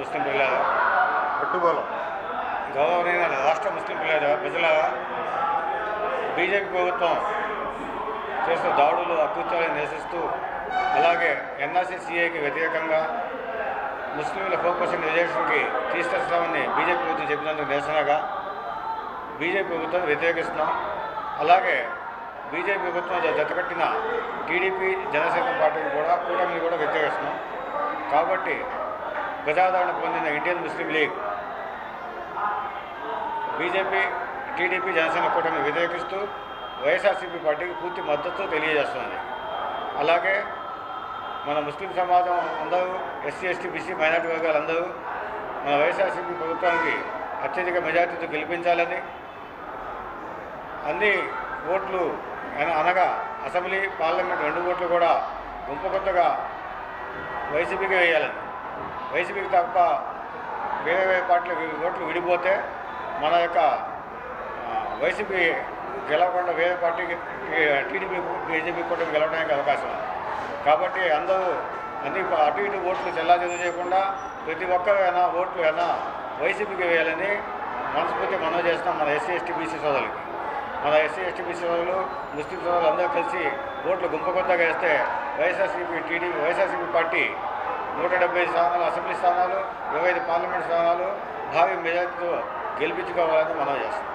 ముస్లిం పిల్లలు పెట్టుకోవాలి గౌరవనీయ రాష్ట్ర ముస్లిం ప్రజల బీజేపీ ప్రభుత్వం చేస్తున్న దాడులు అకృత్యాలను నిరసిస్తూ అలాగే ఎన్ఆర్సీ సిఐకి వ్యతిరేకంగా ముస్లింల ఫోకస్ రిజర్వేషన్కి తీసుకొస్తామని బీజేపీ ప్రభుత్వం చెప్పినందుకు నిరసనగా బీజేపీ ప్రభుత్వాన్ని వ్యతిరేకిస్తున్నాం. అలాగే బీజేపీ ప్రభుత్వం జతకట్టిన టీడీపీ జనసేన పార్టీని కూడా కూటమిని కూడా వ్యతిరేకిస్తున్నాం. కాబట్టి ప్రజాదరణ పొందిన ఇండియన్ ముస్లిం లీగ్ బీజేపీ టీడీపీ జనసేన కూటమిని వ్యతిరేకిస్తూ వైఎస్ఆర్సీపీ పార్టీకి పూర్తి మద్దతు తెలియజేస్తుంది. అలాగే మన ముస్లిం సమాజం అందరూ ఎస్సీ ఎస్టీ బీసీ మైనార్టీ వర్గాలందరూ మన వైఎస్ఆర్సీపీ ప్రభుత్వానికి అత్యధిక మెజార్టీతో గెలిపించాలని అన్ని ఓట్లు అనగా అసెంబ్లీ పార్లమెంట్ 2 ఓట్లు కూడా గుంపుకొత్తగా వైసీపీకి వేయాలని, వైసీపీకి తప్ప వేరే పార్టీలకు ఓట్లు విడిపోతే మన యొక్క వైసీపీ గెలవకుండా వేరే పార్టీకి టీడీపీ బీజేపీ కూడా గెలవడానికి అవకాశం ఉంది. కాబట్టి అందరూ అన్ని అటు ఇటు ఓట్లు చెల్లాచెదురు చేయకుండా ప్రతి ఒక్కరైనా ఓట్లు వైసీపీకి వేయాలని మనస్ఫూర్తి మనవి చేస్తున్నాం. మన ఎస్సీ ఎస్టీ బీసీ సోదరులకి, మన ఎస్సీ ఎస్టీ బీసీ సోదరులు ముస్లిం సోదరులు అందరూ కలిసి ఓట్లు గుంపుకొత్తగా వేస్తే వైఎస్ఆర్సీపీ పార్టీ 170 స్థానాలు అసెంబ్లీ స్థానాలు, 25 పార్లమెంట్ స్థానాలు భారీ మెజార్టీతో గెలిపించుకోవాలని మనవి చేస్తాం.